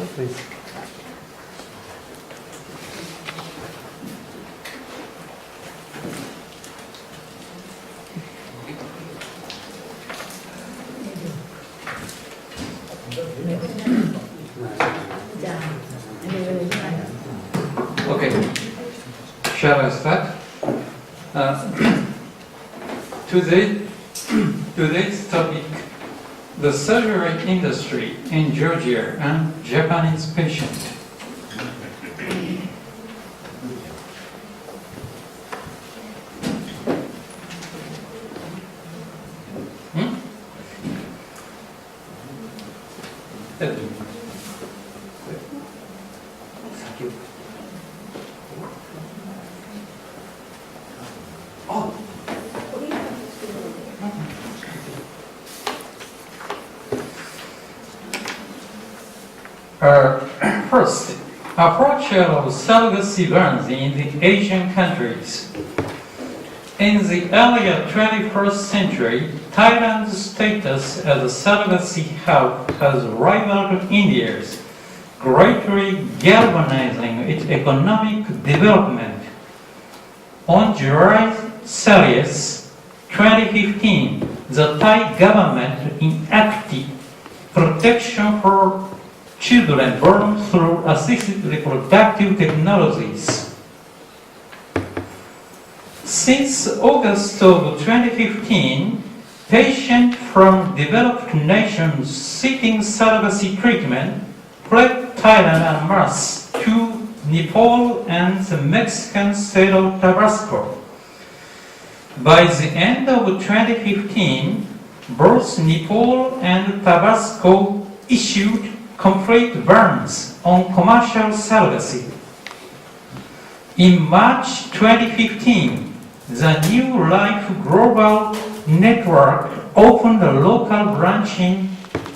Please. Okay, shall I start? Today's topic, the surgery industry in Georgia and Japanese patients. First, approach of surrogacy burns in the Asian countries. In the earlier 21st century, Thailand's status as a surrogacy hub has rivaled India's, greatly galvanizing its economic development. On July 30th, 2015, the Thai government enacted protection for children born through assisted reproductive technologies. Since August of 2015, patients from developed nations seeking surrogacy treatment fled Thailand en masse to Nepal and the Mexican state of Tabasco. By the end of 2015, both Nepal and Tabasco issued complete bans on commercial surrogacy. In March 2015, the New Life Global Network opened a local branch in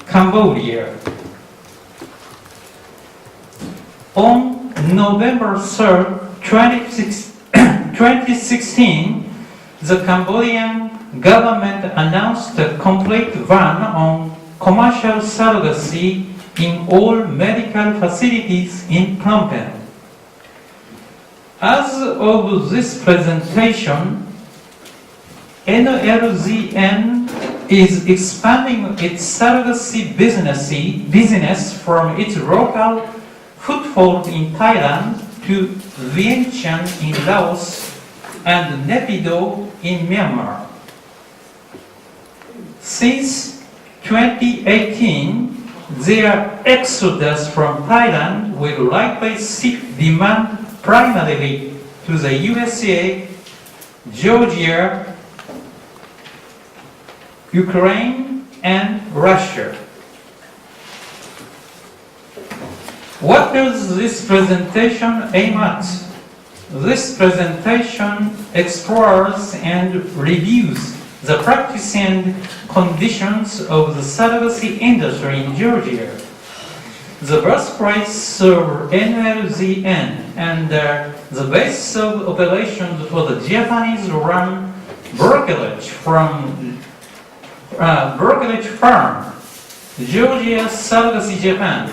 Cambodia. On November 3rd, 2016, the Cambodian government announced a complete ban on commercial surrogacy in all medical facilities in Phnom Penh. As of this presentation, NLZN is expanding its surrogacy business from its local foothold in Thailand to Vientiane in Laos and Naypyidaw in Myanmar. Since 2018, their exodus from Thailand will likely shift demand primarily to the USA, Georgia, Ukraine, and Russia. What does this presentation aim at? This presentation explores and reviews the practice and conditions of the surrogacy industry in Georgia, the birthplace of NLZN, and the base of operations for the Japanese-run brokerage firm, Georgia Surrogacy Japan.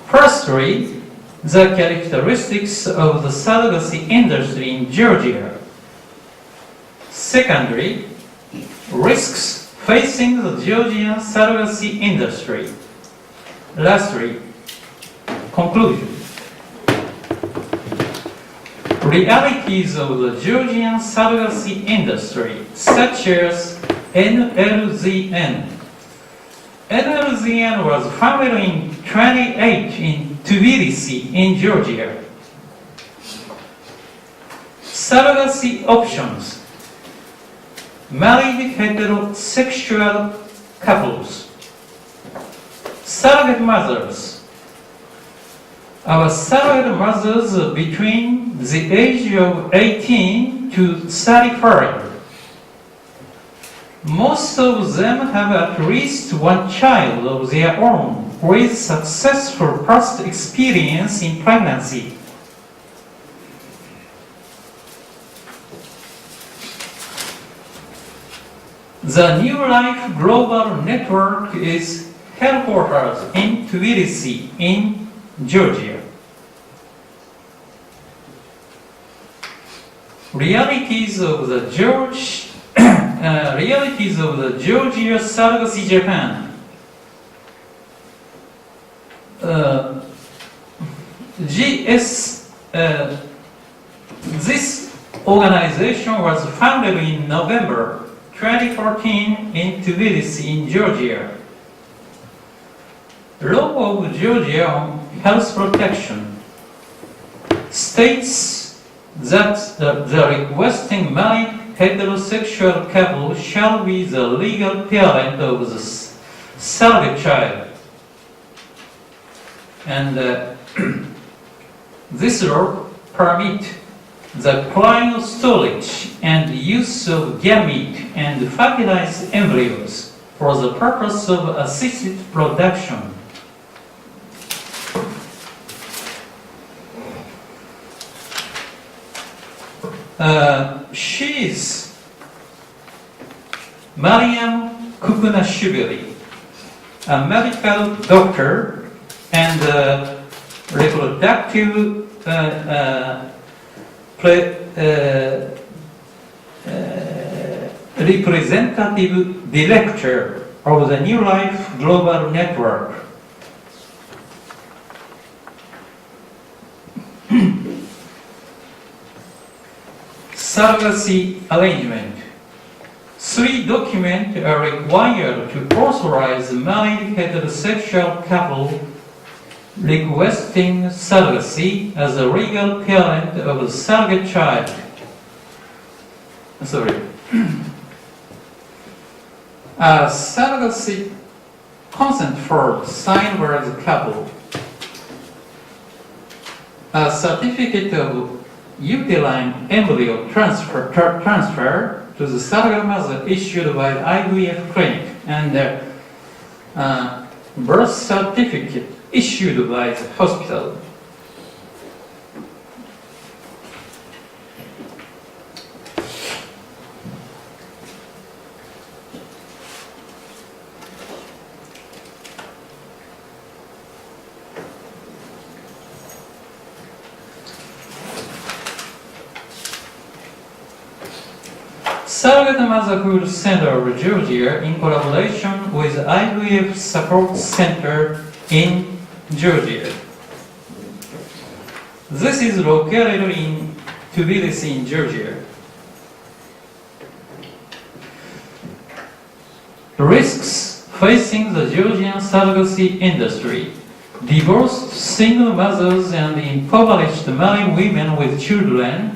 Firstly, the characteristics of the surrogacy industry in Georgia. Secondly, risks facing the Georgian surrogacy industry. Lastly, conclusion. Realities of the Georgian surrogacy industry, such as NLZN. NLZN was founded in 1928 in Tbilisi, in Georgia. Surrogacy options. Married heterosexual couples. Surrogate mothers. Our surrogate mothers between the age of 18 to 35. Most of them have at least one child of their own with successful past experience in pregnancy. The New Life Global Network is headquarters in Tbilisi, in Georgia. Realities of the Georgia Surrogacy Japan. This organization was founded in November 2014 in Tbilisi, in Georgia. Law of Georgia on health protection states that the requesting married heterosexual couple shall be the legal parent of the surrogate child. And this law permits the cryo storage and use of gamete and fertilized embryos for the purpose of assisted production. She is Mariam Kukunashvili, a medical doctor and reproductive representative director of the New Life Global Network. Surrogacy arrangement. 3 documents are required to authorize married heterosexual couple requesting surrogacy as a legal parent of a surrogate child. A surrogacy consent form signed by the couple. A certificate of uterine embryo transfer to the surrogate mother issued by the IVF clinic, and birth certificate issued by the hospital. Surrogate Motherhood Center of Georgia, in collaboration with IVF Support Center in Georgia. This is located in Tbilisi, in Georgia. Risks facing the Georgian surrogacy industry. Divorced single mothers and impoverished married women with children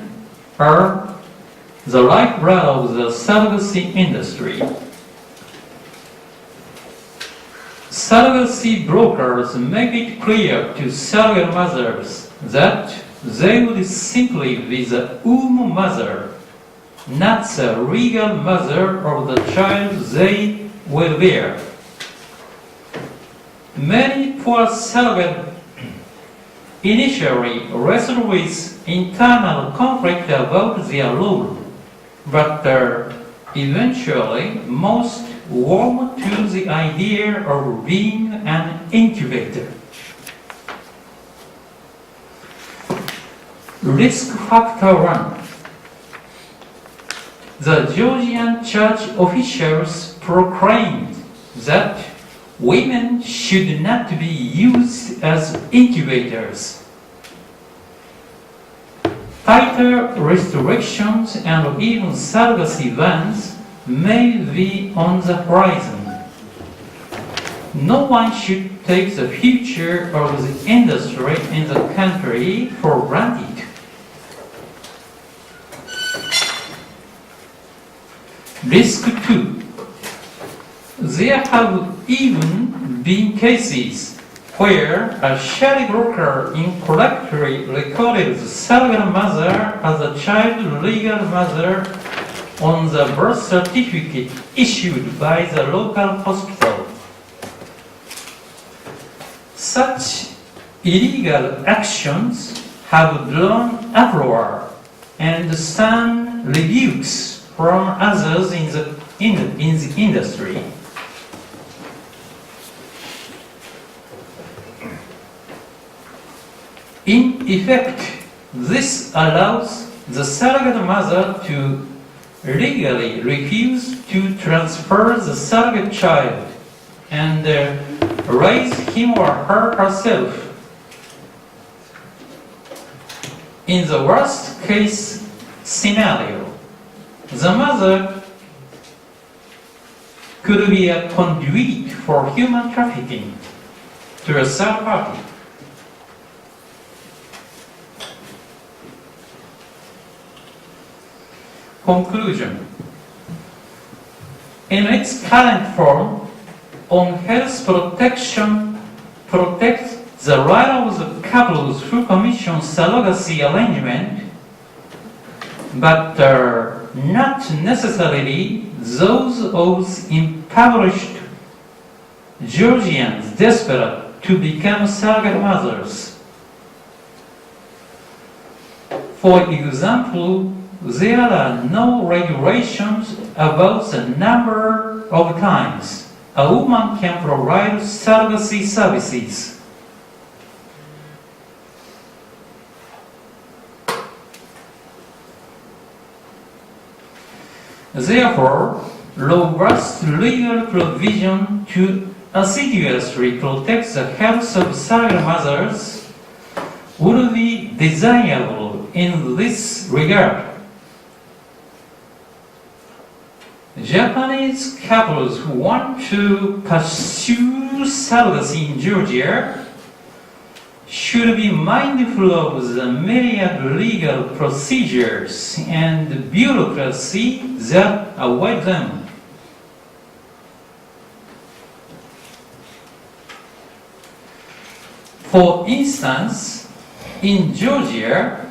are the lifeblood of the surrogacy industry. Surrogacy brokers make it clear to surrogate mothers that they would simply be the womb mother, not the legal mother of the child they will bear. Many poor surrogates initially wrestle with internal conflict about their role, but eventually most warm to the idea of being an incubator. Risk factor 1. The Georgian church officials proclaimed that women should not be used as incubators. Tighter restrictions and even surrogacy bans may be on the horizon. No one should take the future of the industry in the country for granted. Risk 2. There have even been cases where a child broker incorrectly recorded the surrogate mother as a child legal mother on the birth certificate issued by the local hospital. Such illegal actions have drawn uproar and some rebukes from others in the industry. In effect, this allows the surrogate mother to legally refuse to transfer the surrogate child and raise him or her herself. In the worst case scenario, the mother could be a conduit for human trafficking to a third party. Conclusion. In its current form, on health protection protects the right of the couples who commission surrogacy arrangement, but not necessarily those of impoverished Georgians desperate to become surrogate mothers. For example, there are no regulations about the number of times a woman can provide surrogacy services. Therefore, robust legal provision to assiduously protect the health of surrogate mothers would be desirable in this regard. Japanese couples who want to pursue surrogacy in Georgia should be mindful of the myriad legal procedures and bureaucracy that await them. For instance, in Georgia,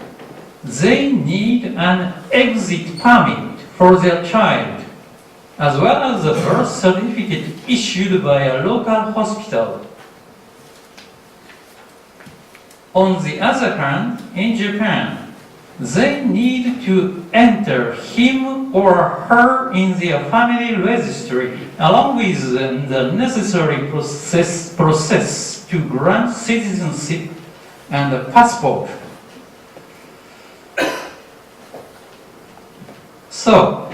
they need an exit permit for their child, as well as a birth certificate issued by a local hospital. On the other hand, in Japan, they need to enter him or her in their family registry, along with the necessary process to grant citizenship and a passport. So,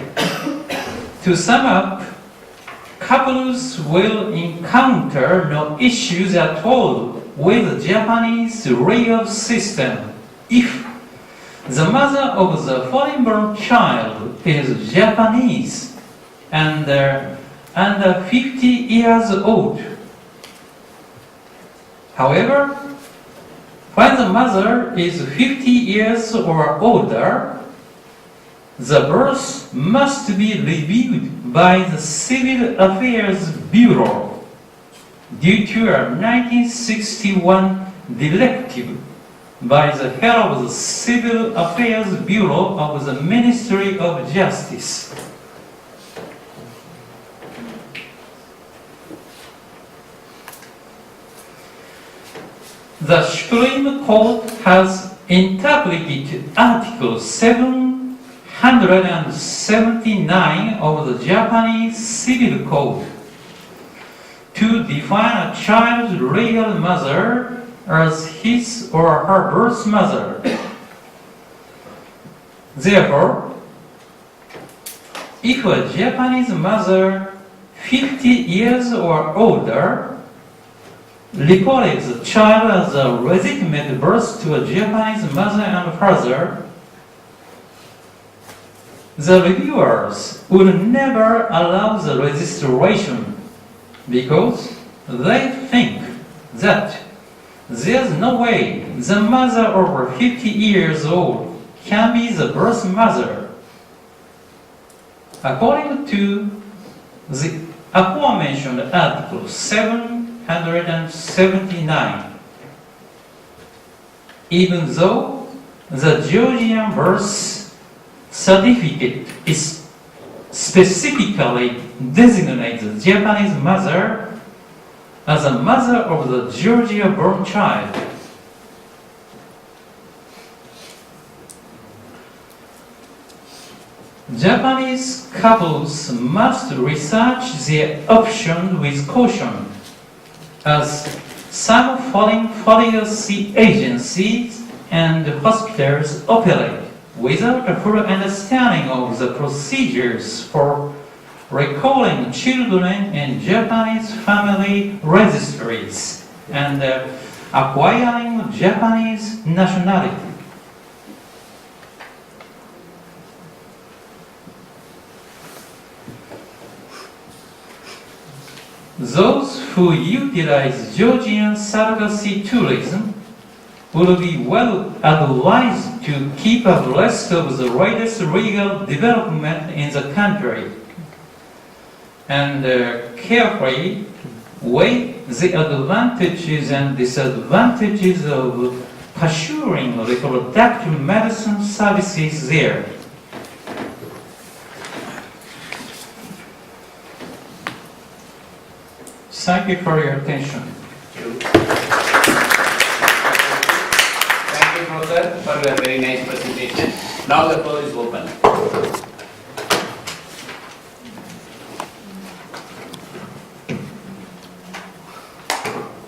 to sum up, couples will encounter no issues at all with the Japanese legal system if the mother of the foreign-born child is Japanese and under 50 years old. However, when the mother is 50 years or older, the birth must be reviewed by the Civil Affairs Bureau due to a 1961 directive by the head of the Civil Affairs Bureau of the Ministry of Justice. The Supreme Court has interpreted Article 779 of the Japanese Civil Code to define a child's legal mother as his or her birth mother. Therefore, if a Japanese mother 50 years or older reported the child as a legitimate birth to a Japanese mother and father, the reviewers would never allow the registration because they think that there's no way the mother over 50 years old can be the birth mother. According to the aforementioned Article 779, even though the Georgian birth certificate is specifically designates the Japanese mother as a mother of the Georgia-born child, Japanese couples must research their options with caution, as some foreign surrogacy agencies and hospitals operate without a full understanding of the procedures for recalling children in Japanese family registries and acquiring Japanese nationality. Those who utilize Georgian surrogacy tourism will be well advised to keep abreast of the latest legal development in the country and carefully weigh the advantages and disadvantages of pursuing reproductive medicine services there. Thank you for your attention. Thank you, Professor, for a very nice presentation. Now the floor is open.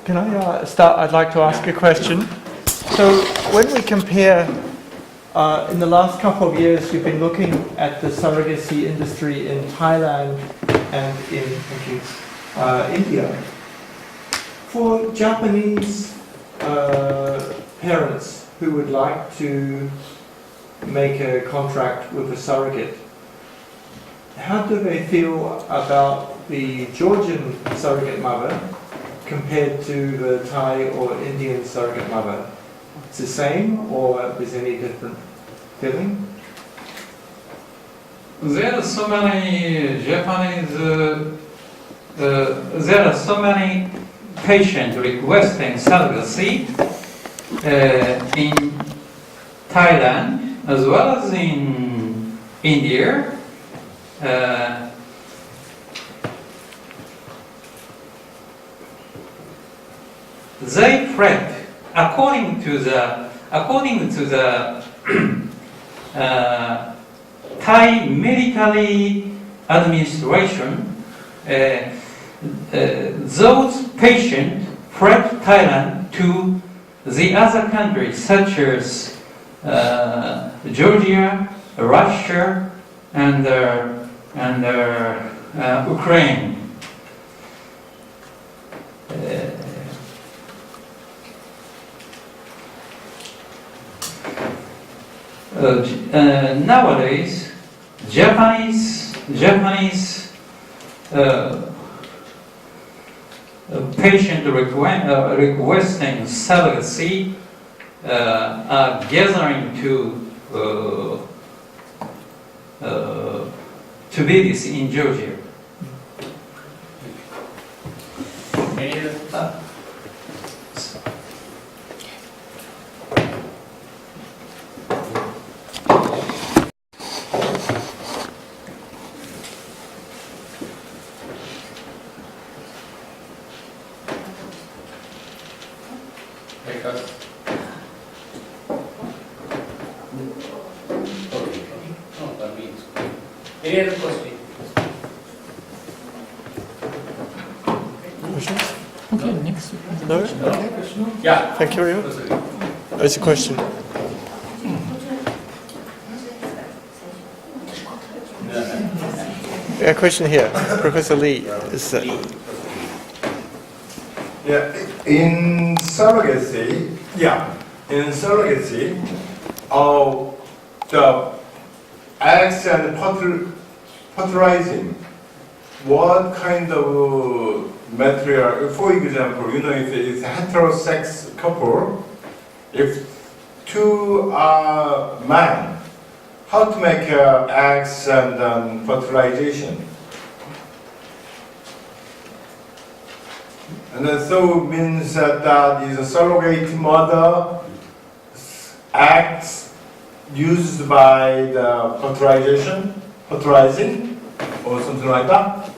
Can I start? I'd like to ask a question. So when we compare, in the last couple of years, we've been looking at the surrogacy industry in Thailand and in India. For Japanese parents who would like to make a contract with a surrogate, how do they feel about the Georgian surrogate mother compared to the Thai or Indian surrogate mother? It's the same, or is there any different feeling? There are so many Japanese, there are so many patients requesting surrogacy in Thailand as well as in India. They fret according to the Thai military administration. Those patients fled Thailand to the other countries such as Georgia, Russia, and Ukraine. Nowadays, Japanese patient requesting surrogacy are gathering to babies in Georgia. Any other question? Questions? Okay, next. No? Okay. Yeah. Thank you very much. There's a question. A question here. Professor Lee. In surrogacy, the eggs and fertilizing, what kind of material, for example, if it's a heterosex couple, if two are men, how to make eggs and fertilization? And then so means that is a surrogate mother eggs used by the fertilizing, or something like that.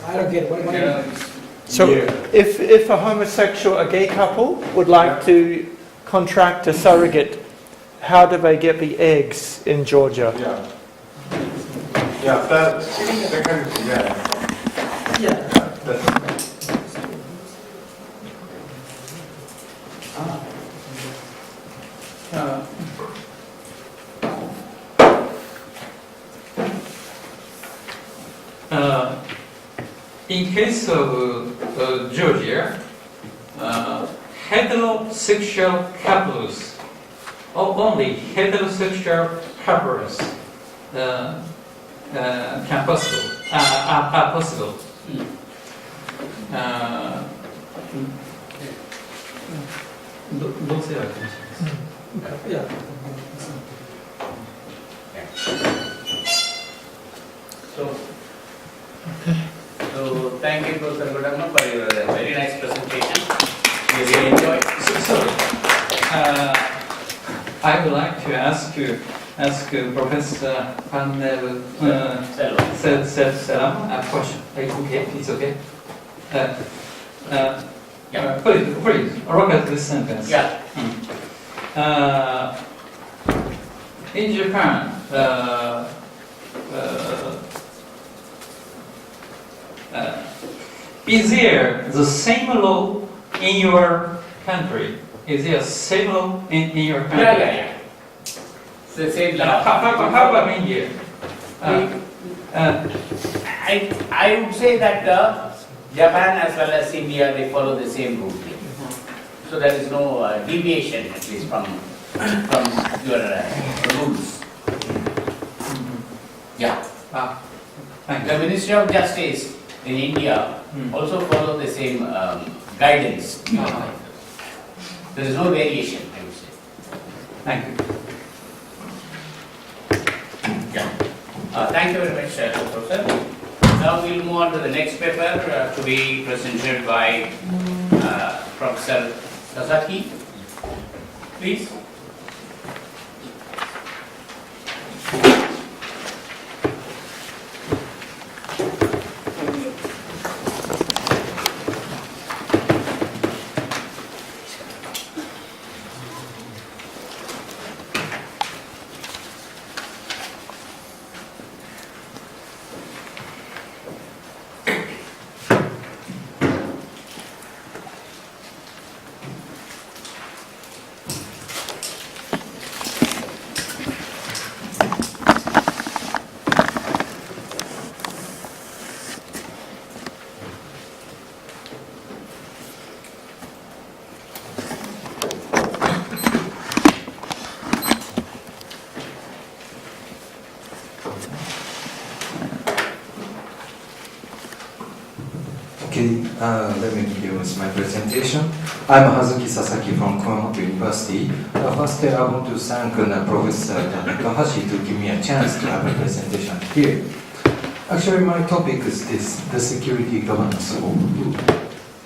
I don't get it. What do you mean? So if a homosexual, a gay couple would like to contract a surrogate, how do they get the eggs in Georgia? Yeah, that can, yeah. Yeah. That's In case of Georgia, heterosexual couples, or only heterosexual couples, can possible, are possible.同性愛かもしれないです。Yeah. So thank you, Professor Godamma, for your very nice presentation. We really enjoyed. Sorry. I would like to ask Professor Panel Selam a question. Okay, it's okay. Please, look at this sentence. Yeah. In Japan, is there the same law in your country? Is there same law in your country? Yeah. It's the same law. How about India? I would say that Japan as well as India, they follow the same rule. So there is no deviation, at least from your rules. Yeah. Thank The you. Ministry of Justice in India also follow the same guidance. There is no variation, I would say. Thank you. Yeah. Thank you very much, Professor. Now we'll move on to the next paper to be presented by Professor Sasaki. Please. Okay, let me begin with my presentation. I'm Hazuki Sasaki from Kumamoto University. First, I want to thank Professor Takahashi to give me a chance to have a presentation here. Actually, my topic is this, the security governance of food.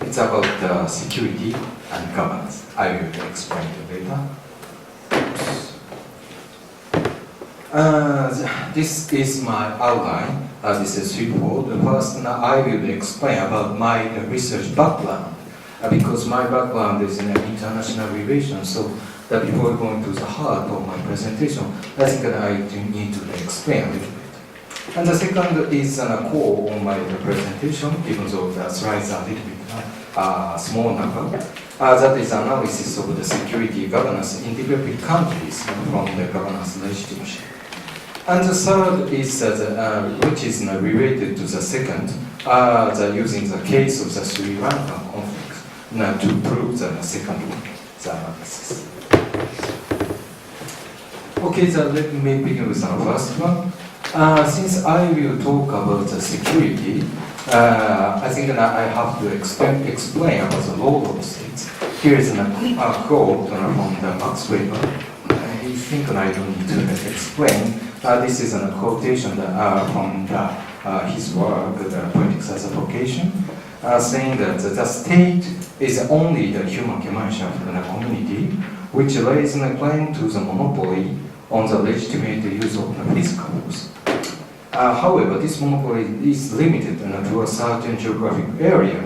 It's about security and governance. I will explain it later. This is my outline. This is straightforward. First, I will explain about my research background, because my background is in international relations. So that before going to the heart of my presentation, I think that I need to explain a little bit. And the second is a core on my presentation, even though the slides are a little bit small number. That is analysis of the security governance in developing countries from the governance legitimacy. And the third is, which is related to the second, using the case of the Sri Lankan conflict to prove the second one, the analysis. Okay, let me begin with the first one. Since I will talk about the security, I think that I have to explain about the role of states. Here is a quote from the Max Weber. I think that I don't need to explain. This is a quotation from his work, the Politics as a Vocation, saying that the state is only the human Gemeinschaft in a community which lays a claim to the monopoly on the legitimate use of the physical force. However, this monopoly is limited to a certain geographic area,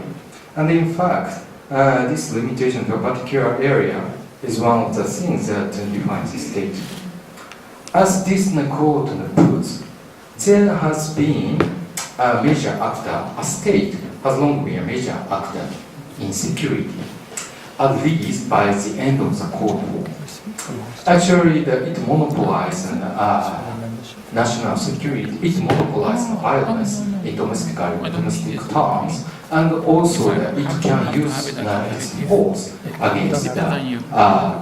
and in fact, this limitation to a particular area is one of the things that defines the state. As this quote puts, there has been a major actor, a state has long been a major actor in security, at least by the end of the Cold War. Actually, it monopolized national security, it monopolized violence in domestic terms, and also it can use its force against the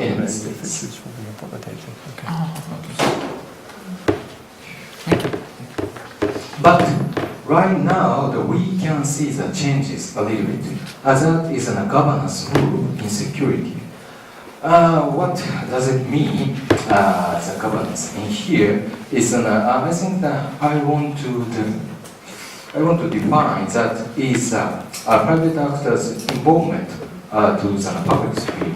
enemy states. But right now, we can see the changes a little bit. That is a governance rule in security. What does it mean, the governance? In here is I think that I want to define that is private actors' involvement to the public sphere.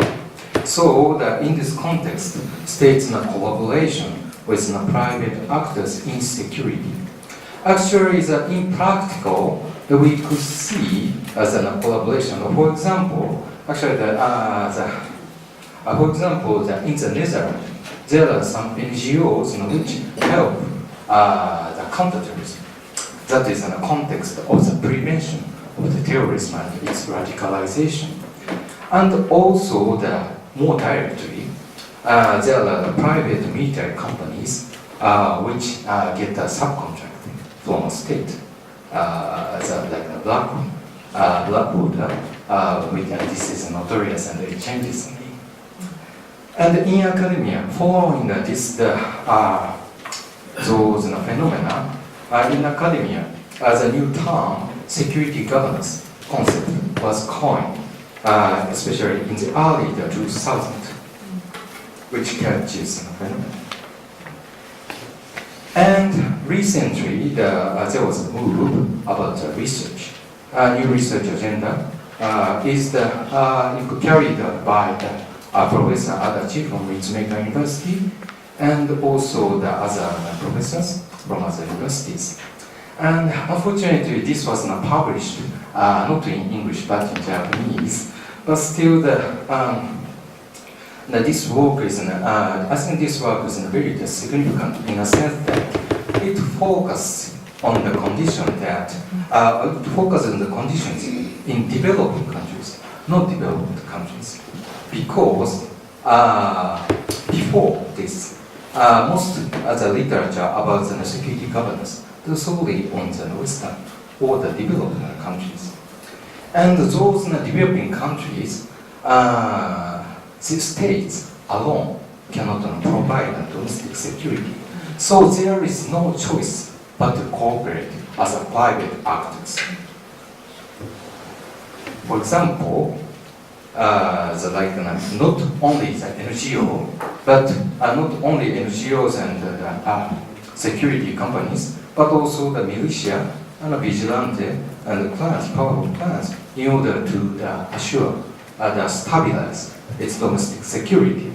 So that in this context, states collaboration with the private actors in security. Actually, in practical, we could see as a collaboration. For example, actually, for example, in the Netherlands, there are some NGOs which help the counterterrorism. That is in the context of the prevention of the terrorism and its radicalization. And also, more directly, there are private military companies which get a subcontract from a state, like Blackwood, which this is notorious and it changes. And in academia, following those phenomena, in academia, the new term, security governance concept was coined, especially in the early 2000s, which catches the phenomenon. And recently, there was a move about research. A new research agenda is carried by Professor Adachi from Ritsumeikan University and also the other professors from other universities. And unfortunately, this was not published, not in English but in Japanese. But still, this work is, I think this work is very significant in a sense that it focuses on the condition that, it focuses on the conditions in developing countries, not developed countries. Because before this, most of the literature about the security governance is solely on the Western or the developing countries. And those developing countries, the states alone cannot provide domestic security. So there is no choice but to cooperate as a private actors. For example, not only the NGO, but not only NGOs and security companies, but also the militia and the vigilante and the clans, powerful clans, in order to assure stabilize its domestic security.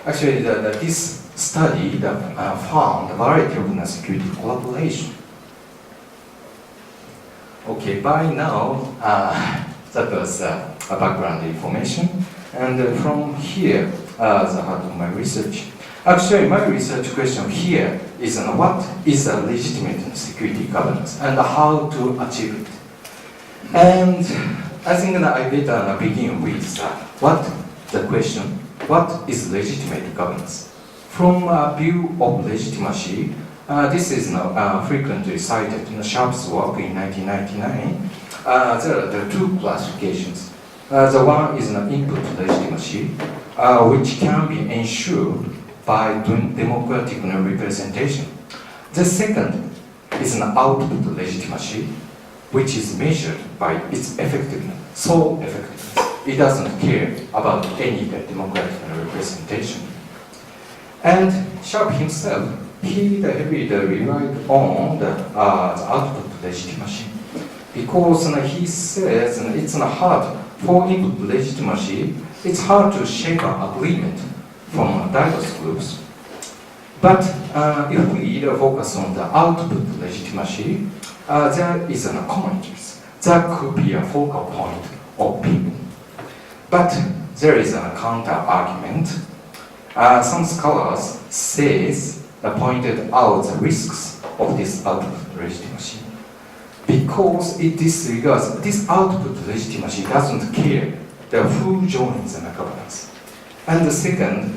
Actually, this study found a variety of security collaboration. Okay, by now, that was background information. And from here, the heart of my research. Actually, my research question here is what is a legitimate security governance and how to achieve it. And I think that I better begin with the question, what is legitimate governance? From a view of legitimacy, this is frequently cited in Sharp's work in 1999. There are two classifications. The one is an input legitimacy, which can be ensured by democratic representation. The second is an output legitimacy, which is measured by its effectiveness, sole effectiveness. It doesn't care about any democratic representation. And Sharp himself, he heavily relied on the output legitimacy, because he says it's hard for input legitimacy, it's hard to shape an agreement from diverse groups. But if we focus on the output legitimacy, there is a common interest. That could be a focal point of people. But there is a counter argument. Some scholars say pointed out the risks of this output legitimacy. Because it disregards, this output legitimacy doesn't care who joins the governance. And the second,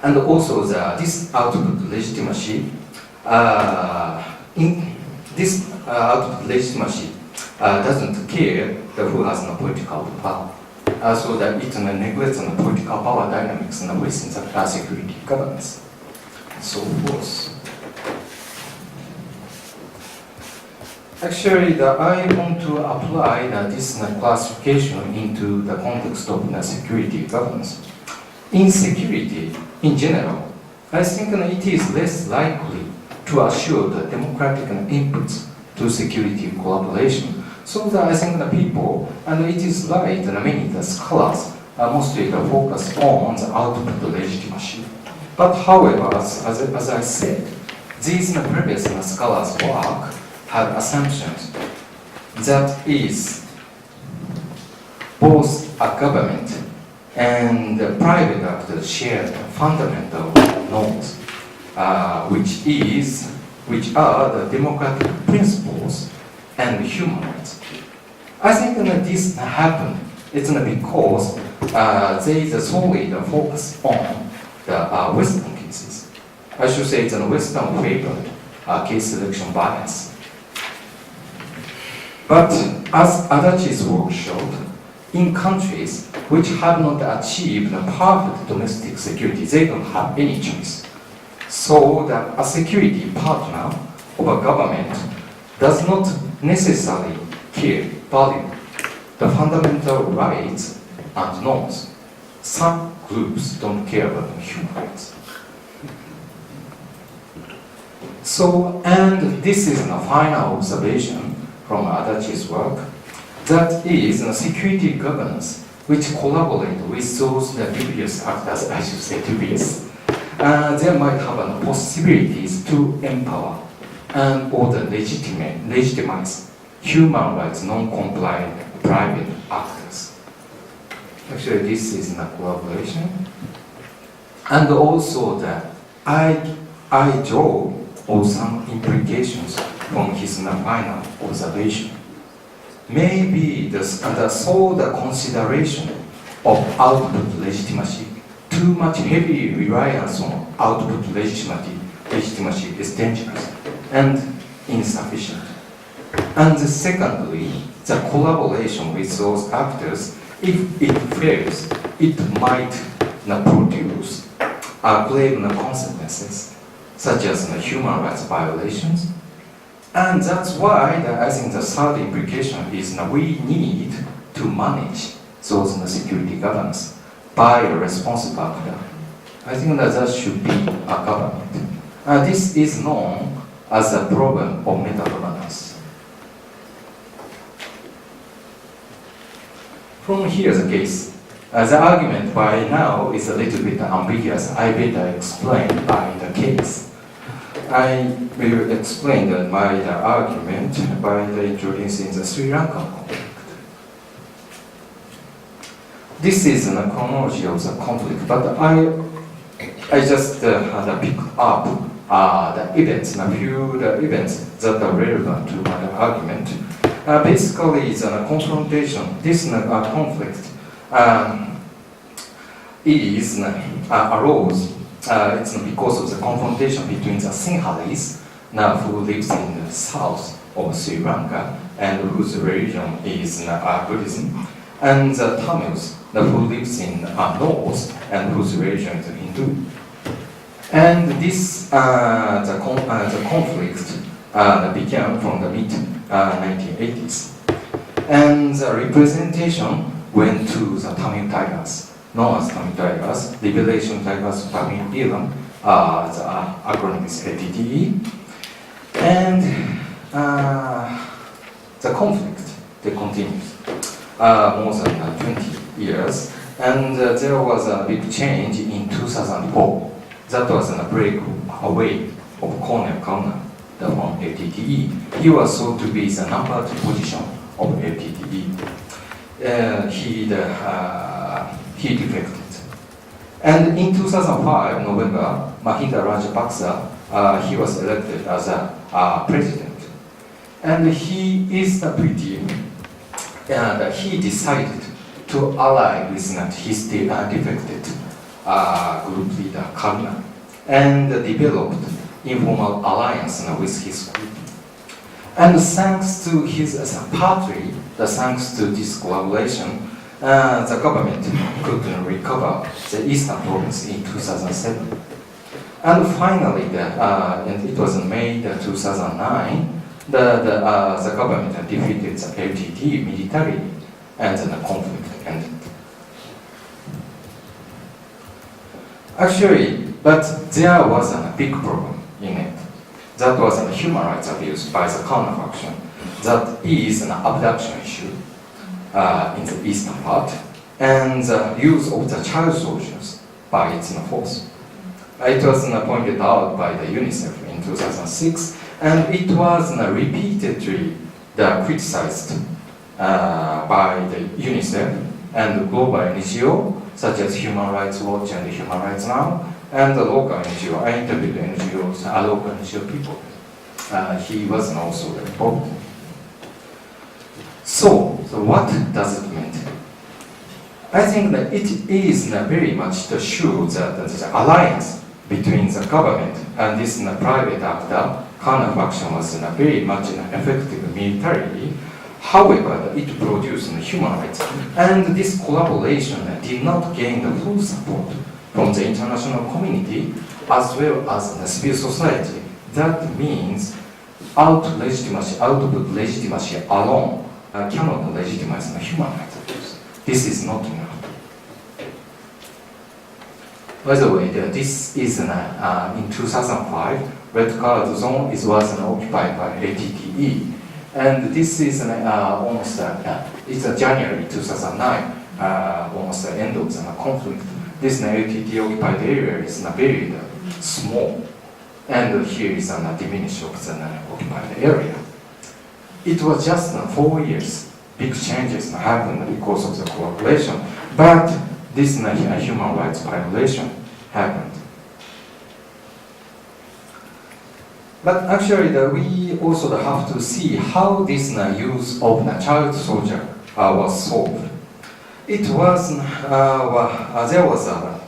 and also this output legitimacy, output legitimacy doesn't care who has no political power. So that it neglects the political power dynamics within the security governance. So forth. Actually, I want to apply this classification into the context of security governance. In security, in general, I think it is less likely to assure the democratic inputs to security collaboration. So that I think the people, and it is right, many scholars mostly focus on the output legitimacy. But however, as I said, these previous scholars' work have assumptions that is both a government and private actors share fundamental norms, which are the democratic principles and human rights. I think that this happened. It's because there is a solid focus on the Western cases. I should say it's a Western favored case selection bias. But as Adachi's work showed, in countries which have not achieved perfect domestic security, they don't have any choice. So that a security partner of a government does not necessarily value the fundamental rights and norms. Some groups don't care about human rights. So, and this is a final observation from Adachi's work, that is security governance which collaborate with those dubious actors, I should say dubious. There might have possibilities to empower and or legitimize human rights non-compliant private actors. Actually, this is a collaboration. And also that I draw some implications from his final observation. Maybe the consideration of output legitimacy, too much heavy reliance on output legitimacy is dangerous and insufficient. And secondly, the collaboration with those actors, if it fails, it might produce grave consequences, such as human rights violations. And that's why I think the third implication is we need to manage those security governance by a responsible actor. I think that should be a government. This is known as a problem of meta-governance. From here the case. The argument by now is a little bit ambiguous. I better explain by the case. I will explain my argument by introducing the Sri Lankan conflict. This is a chronology of the conflict, but I just pick up the events, a few events that are relevant to my argument. Basically, it's a confrontation. This conflict arose. It's because of the confrontation between the Sinhalese, who lives in the south of Sri Lanka and whose religion is Buddhism, and the Tamils, who lives in north and whose religion is Hindu. And this the conflict began from the mid-1980s, and the representation went to the Tamil Tigers, known as Tamil Tigers, Liberation Tigers of Tamil Eelam, the acronym is LTTE. And the conflict continues more than 20 years. And there was a big change in 2004. That was a break away of Colonel Kauna from LTTE. He was thought to be the number 2 position of LTTE. He defected. And in 2005, November, Mahinda Rajapaksa, he was elected as a president. And he is pretty, and he decided to ally with his defected group leader, Karna, and developed informal alliance with his group. And thanks to his partly, thanks to this collaboration, the government could recover the eastern province in 2007. And finally, and it was in May 2009, the government defeated the LTT militarily, and the conflict ended. Actually, but there was a big problem in it. That was a human rights abuse by the Karna faction. That is an abduction issue in the eastern part, and the use of the child soldiers by its force. It was pointed out by the UNICEF in 2006, and it was repeatedly criticized by the UNICEF and global NGO such as Human Rights Watch and Human Rights Now, and the local NGO. I interviewed NGOs, local NGO people. He was also involved. So what does it mean? I think that it is very much to show that the alliance between the government and this private actor, Karna faction, was very much effective militarily. However, it produced human rights, and this collaboration did not gain the full support from the international community as well as the civil society. That means output legitimacy alone cannot legitimize the human rights abuse. This is not enough. By the way, this is in 2005, red colored zone was occupied by LTTE. And this is almost, it's January 2009, almost the end of the conflict. This LTT occupied area is very small, and here is a diminish of the occupied area. It was just 4 years. Big changes happened because of the collaboration, but this human rights violation happened. But actually, we also have to see how this use of the child soldier was solved. It was there was a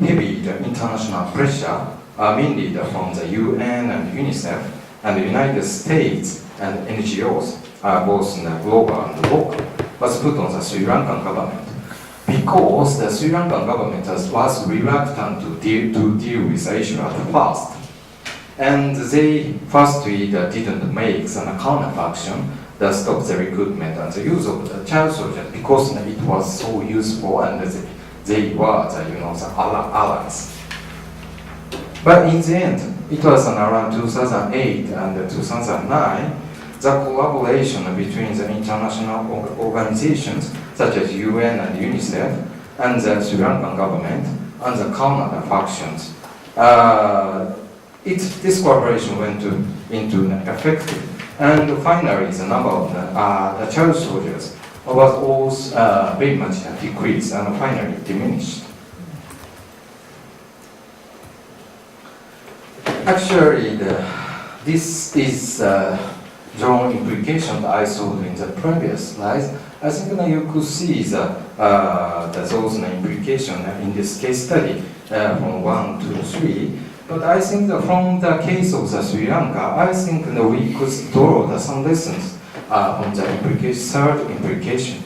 heavy international pressure, mainly from the UN and UNICEF and the United States and NGOs, both global and local, was put on the Sri Lankan government because the Sri Lankan government was reluctant to deal with the issue at first. And they firstly didn't make the Karna faction that stopped the recruitment and the use of the child soldiers because it was so useful and they were the allies. But in the end, it was around 2008 and 2009, the collaboration between the international organizations such as UN and UNICEF and the Sri Lankan government and the Karna factions, this cooperation went into effective, and finally the number of the child soldiers was also very much decreased and finally diminished. Actually, this is drawn implication that I saw in the previous slides. I think you could see those implications in this case study from 1 to 3. But I think that from the case of the Sri Lanka, I think that we could draw some lessons on the third implication.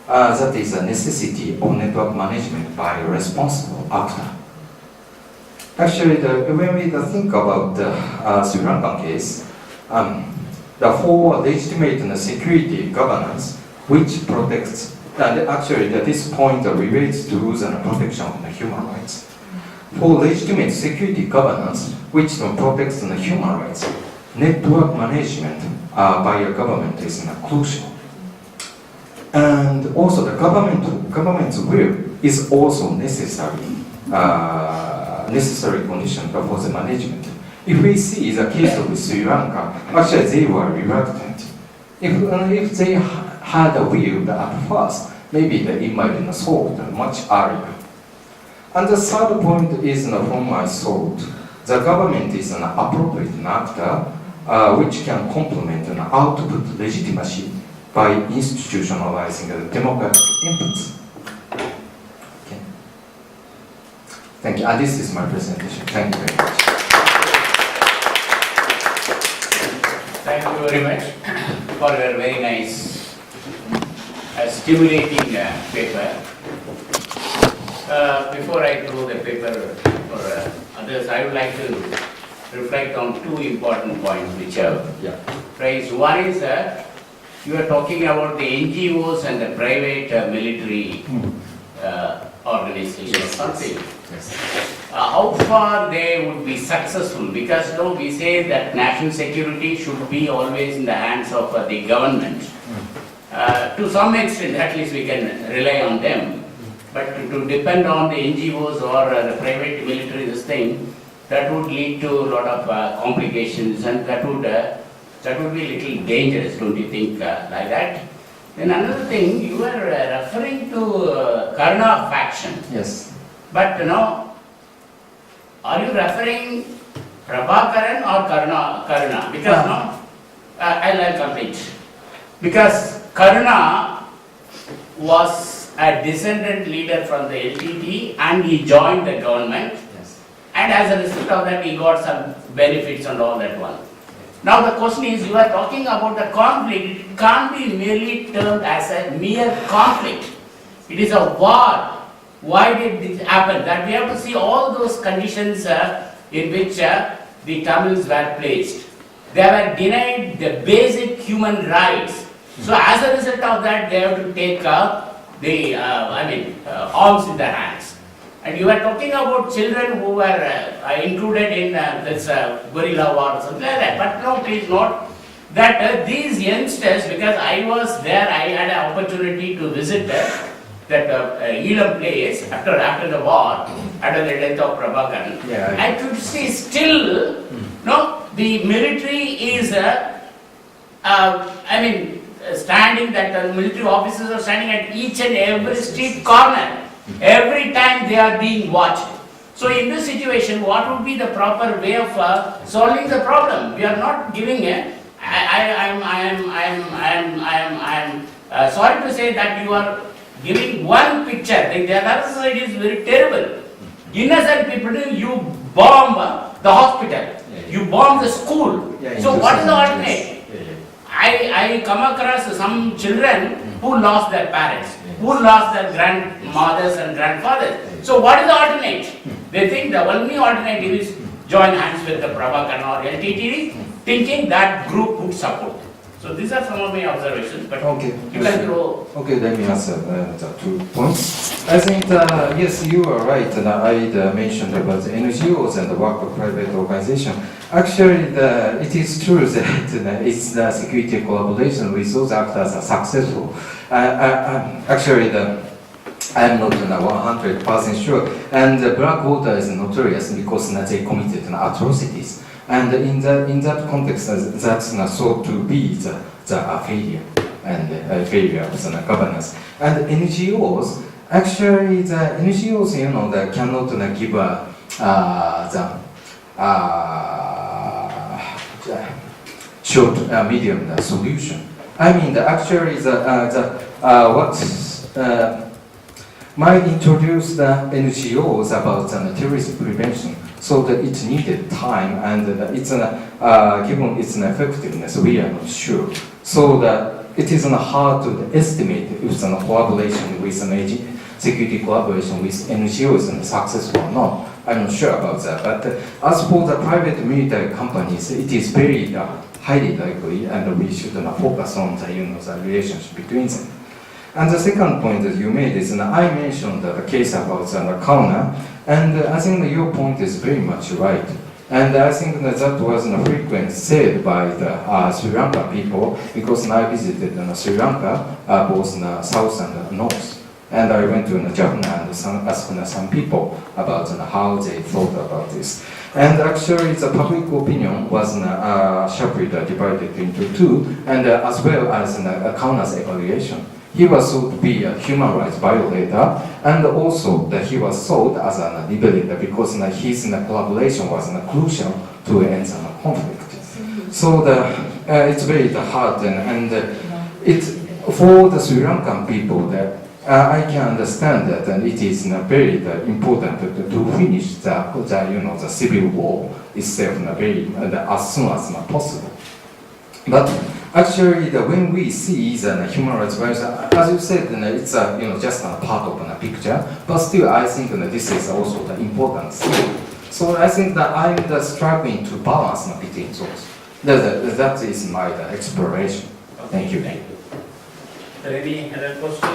That is the necessity of network management by a responsible actor. Actually, when we think about the Sri Lankan case, for legitimate security governance, which protects, and actually at this point relates to the protection of the human rights. For legitimate security governance, which protects the human rights, network management by a government is crucial. And also the government's will is also necessary condition for the management. If we see the case of Sri Lanka, actually they were reluctant. If they had a will at first, maybe it might have been solved much earlier. And the third point is from my thought, the government is an appropriate actor which can complement and output legitimacy by institutionalizing the democratic inputs. Okay. Thank you. This is my presentation. Thank you very much. Thank you very much for your very nice, stimulating paper. Before I throw the paper for others, I would like to reflect on two important points which have raised. One is that you are talking about the NGOs and the private military organizations or something. How far they would be successful? Because we say that national security should be always in the hands of the government. To some extent, at least we can rely on them. But to depend on the NGOs or the private military, this thing, that would lead to a lot of complications, and that would be a little dangerous, don't you think, like that? Then another thing, you were referring to Karna faction. Yes. But are you referring Prabhakaran or Karna? Because I'll complete. Because Karna was a descendant leader from the LTT and he joined the government. Yes. And as a result of that, he got some benefits and all that one. Now the question is, you are talking about the conflict. It can't be merely termed as a mere conflict. It is a war. Why did this happen? That we have to see all those conditions in which the Tamils were placed. They were denied the basic human rights. So as a result of that, they have to take the arms in their hands. And you were talking about children who were included in this guerrilla war or something like that. But no, please note that these youngsters, because I was there, I had an opportunity to visit that Elam place after the war, after the death of Prabhakaran. Yeah, I could see still, the military is, standing, that military officers are standing at each and every street corner. Every time they are being watched. So in this situation, what would be the proper way of solving the problem? We are not giving a. I'm sorry to say that you are giving one picture. The other side is very terrible. Innocent people, you bomb the hospital, you bomb the school. So what is the alternate? I come across some children who lost their parents, who lost their grandmothers and grandfathers. So what is the alternate? They think the only alternative is join hands with the Prabhakaran or LTT, thinking that group would support. So these are some of my observations, but you can go. Okay, let me answer the 2 points. I think, yes, you are right. I mentioned about the NGOs and the work of private organization. Actually, it is true that it's the security collaboration with those actors are successful. Actually, I'm not 100% sure. And the Black Water is notorious because they committed atrocities. And in that context, that's thought to be the failure and failure of the governance. And NGOs, actually, the NGOs, they cannot give the short, medium solution. I mean, actually, might introduce the NGOs about terrorism prevention. So that it needed time, and given its effectiveness, we are not sure. So that it is hard to estimate if the collaboration with security collaboration with NGOs is successful or not. I'm not sure about that. But as for the private military companies, it is very highly likely, and we should focus on the relationship between them. And the second point that you made is, I mentioned the case about the Kauna, and I think your point is very much right. And I think that was frequently said by the Sri Lanka people, because I visited Sri Lanka, both south and north. And I went to Japan and asked some people about how they thought about this. And actually, the public opinion was sharply divided into two, and as well as Kauna's evaluation. He was thought to be a human rights violator, and also that he was thought as a liberator because his collaboration was crucial to end the conflict. So it's very hard, and it's for the Sri Lankan people that I can understand that, and it is very important to finish the civil war itself as soon as possible. But actually, when we see the human rights violation, as you said, it's just a part of the picture. But still, I think this is also the important thing. So I think that I'm struggling to balance between those. That is my exploration. Thank you. Thank you. Is there any other question?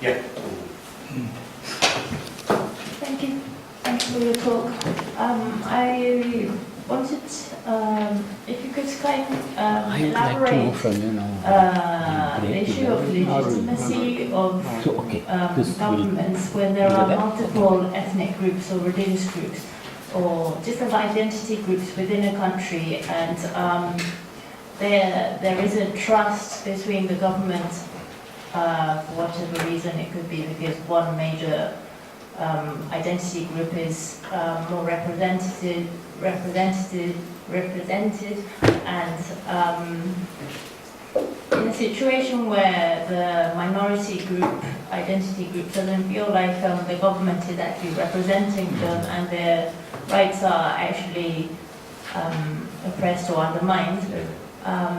Yeah. Thank you. Thank you for your talk. I wanted, if you could kind of elaborate the issue of legitimacy of governments when there are multiple ethnic groups or religious groups or different identity groups within a country, and there is a trust between the government, for whatever reason. It could be because one major identity group is more represented, and in a situation where the minority group, identity group, doesn't feel like the government is actually representing them and their rights are actually oppressed or undermined.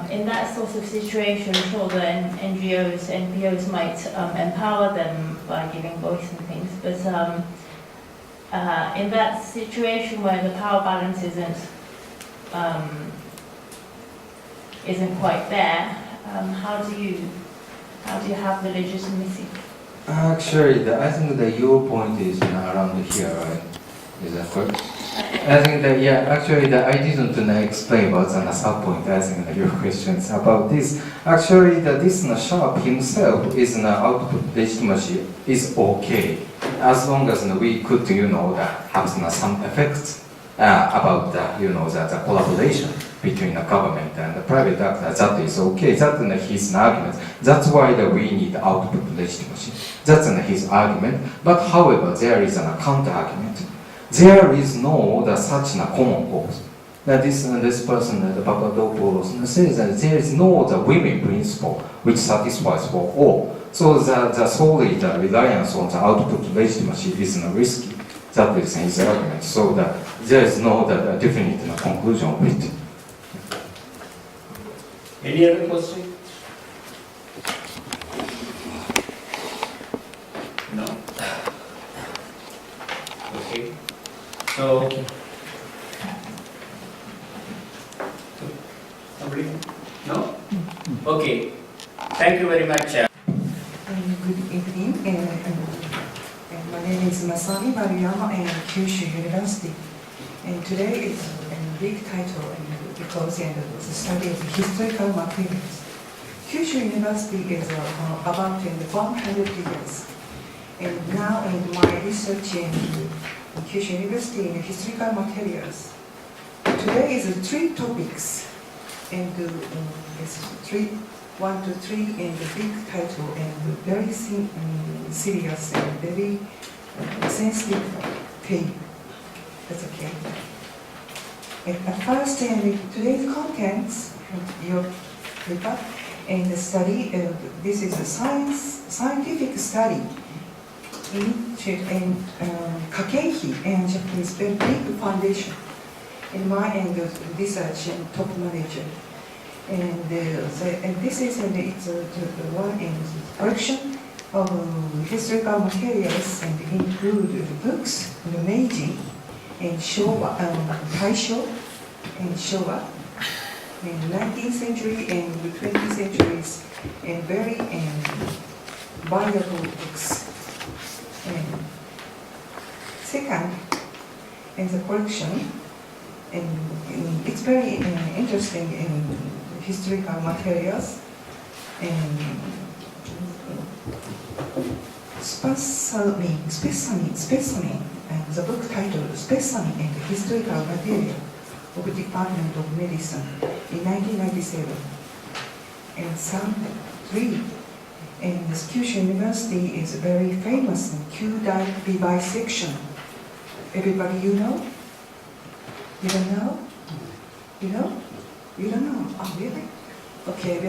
In that sort of situation, sure, the NGOs, NPOs might empower them by giving voice and things, but in that situation where the power balance isn't quite there, how do you have the legitimacy? Actually, I think that your point is around here, right? Is that correct? I think that, actually I didn't explain about the sub point. I think that your questions about this. Actually, this Sharp himself is output legitimacy is okay, as long as we could, have some effects about the collaboration between the government and the private actor. That is okay. That's his argument. That's why we need output legitimacy. That's his argument. But however, there is a counter argument. There is no such common cause. That this person, the Papadopoulos, says that there is no women principle which satisfies for all. So the solely the reliance on the output legitimacy is risky. That is his argument. So there is no definite conclusion of it. Any other question? No? Okay. So, somebody? No? Okay. Thank you very much. Good evening. My name is Masami Maruyama and Kyushu University. And today is a big title because of the study of historical materials. Kyushu University is about 100 years. And now in my research in Kyushu University in historical materials, today is 3 topics, and it's 1 to 3 in the big title, and very serious and very sensitive theme. That's okay. And at first, today's contents, your paper and the study, this is a scientific study in Kakeihi and Japanese very big foundation. In my end of research and top manager. And this is it's the one in collection of historical materials and include books, Meiji and Showa, Taisho and Showa, in 19th century and 20th centuries, and very valuable books. And second, in the collection, and it's very interesting in historical materials and specimen, and the book title Specimen and Historical Material. of the Department of Medicine in 1997. And some three. And Kyushu University is very famous in Q-bisection. Everybody you know? You don't know? You know? You don't know? Oh, really? Okay,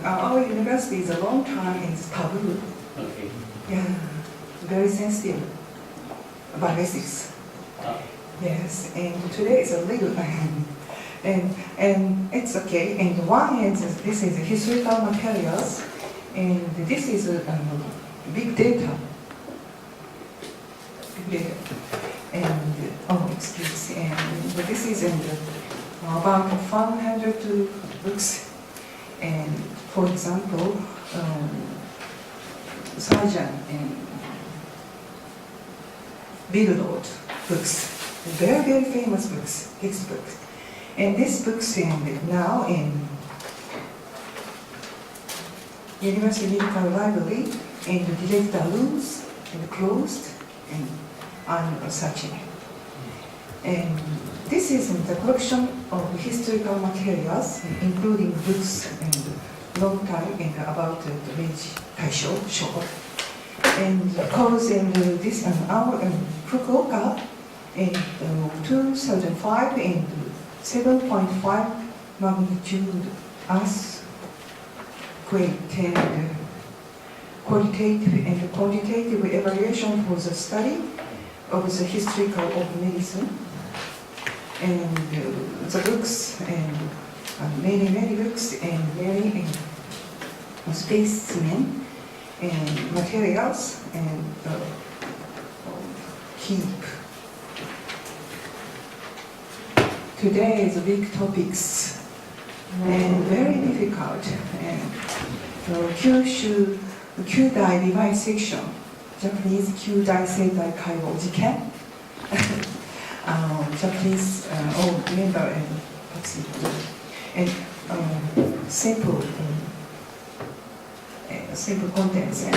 our university is a long time is taboo. Okay. Yeah, very sensitive about basics. Okay. Yes, and today is a little, and it's okay. And one is this is historical materials, and this is big data. Big data, and excuse, and this is about 500 books, and for example, Sargent and Bildod books, very famous books, textbooks. And these books now in University Medical Library, and the director rooms and closed, and I'm searching. And this is the collection of historical materials, including books and long time and about the Meiji Taisho Showa. And because this our Fukuoka in 2005 and 7.5 magnitude earthquake and qualitative and quantitative evaluation for the study of the historical of medicine. And the books and many books and many specimen and materials and keep. Today is big topics and very difficult. And Kyushu Kyudai Bisection, Japanese Kyudai Seitai Kaibo Jiken. Japanese member and simple contents. And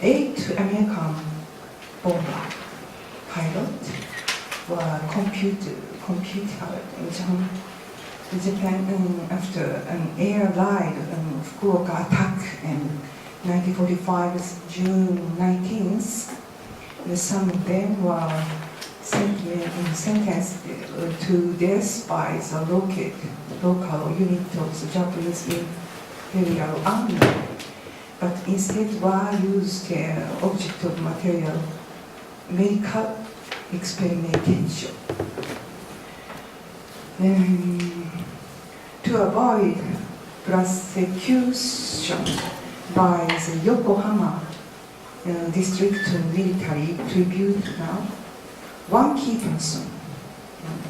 8 American bomber pilot were computed in Japan after an air raid Fukuoka attack in 1945 June 19th. Some of them were sentenced to death by the local unit of the Japanese Imperial Army, but instead were used object of material medical experimentation. To avoid prosecution by the Yokohama District Military Tribunal, one key person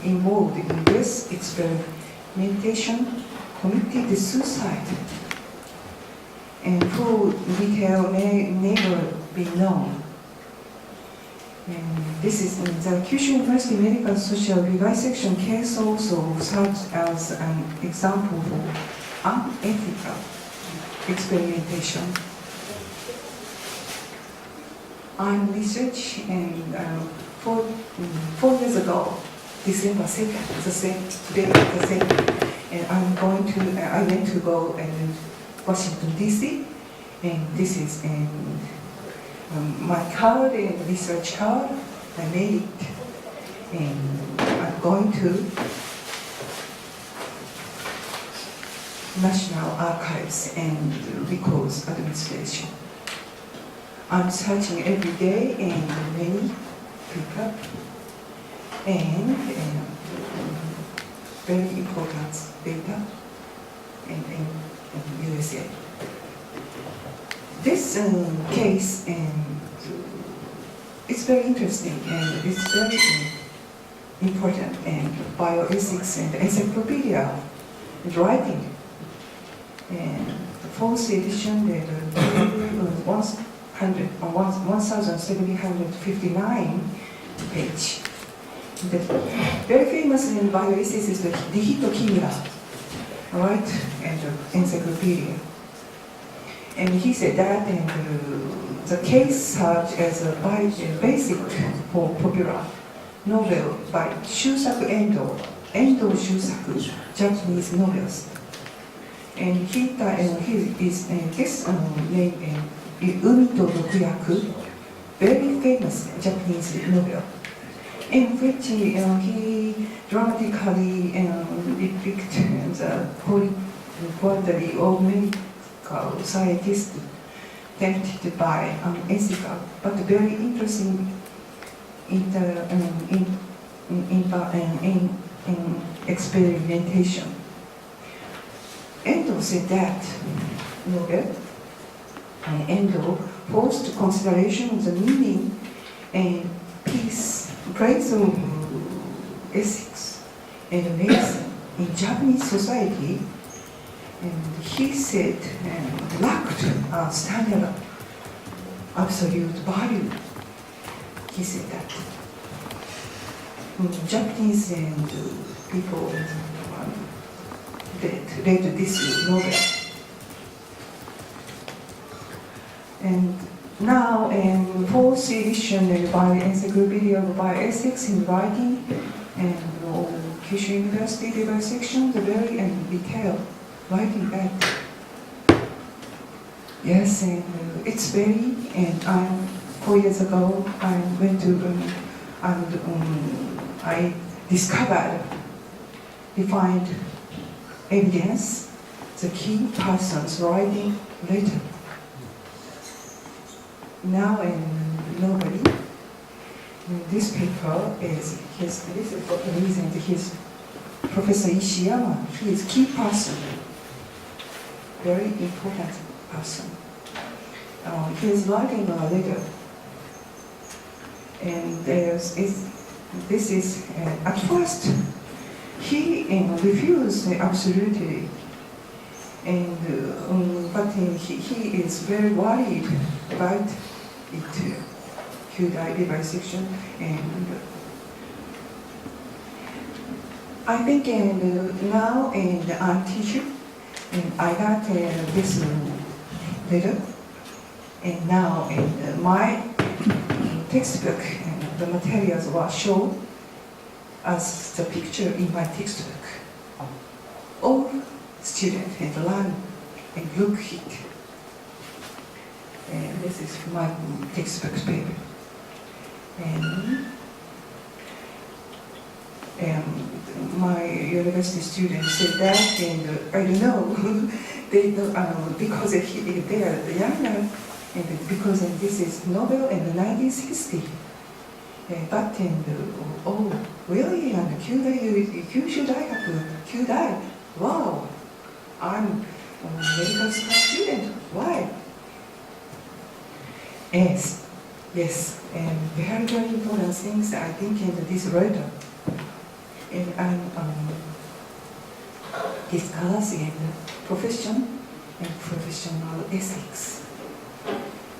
involved in this experimentation committed suicide, and full detail may never be known. And this is the Kyushu University Medical Social Vivisection case also serves as an example for unethical experimentation. I'm research and 4 years ago, December 2nd, the same day, and I went to go and Washington DC, and this is my card and research card. I made it, and I'm going to National Archives and Records Administration. I'm searching every day and many people, and very important data in USA. This case it's very interesting and it's very important, and bioethics and encyclopedia and writing. And the 4th edition, there was 1,759 page. The very famous in bioethics is the Hito Kimura, right? And the encyclopedia. And he said that, and the case served as a basic for popular novel by Shusaku Endo, Endo Shusaku, Japanese novelist. And his name is Umi to Rokuyaku, very famous Japanese novel, in which he dramatically depicted the quality of medical scientists tempted by unethical but very interesting experimentation. Endo said that novel, Endo forced consideration of the meaning and place of ethics and medicine in Japanese society, and he said lacked a standard of absolute value. He said that Japanese and people read this novel. And now in fourth edition by Encyclopedia of Bioethics in Writing and Kyushu University Library section, the very detailed writing that. Yes, and it's very, and 4 years ago I went to, I discovered, defined evidence, the key persons writing later. Now nobody. This paper is his. This is what the reason. His Professor Ishiyama. He is key person. Very important person. He is writing a letter, and this is at first he refused absolutely. And but he is very worried about it, Kyudai library section, and I think now I'm teacher, and I got this letter, and now my textbook and the materials were shown as the picture in my textbook. All students can learn and look it. And this is my textbook paper. And my university students said that, and I don't know, they don't, because they are younger, and because this is novel in the 1960s. But oh, really? And Kyushu Daigaku, Kyudai, wow! I'm a medical student. Why? Yes, and very, very important things I think in this letter. And I'm discussing profession and professional ethics.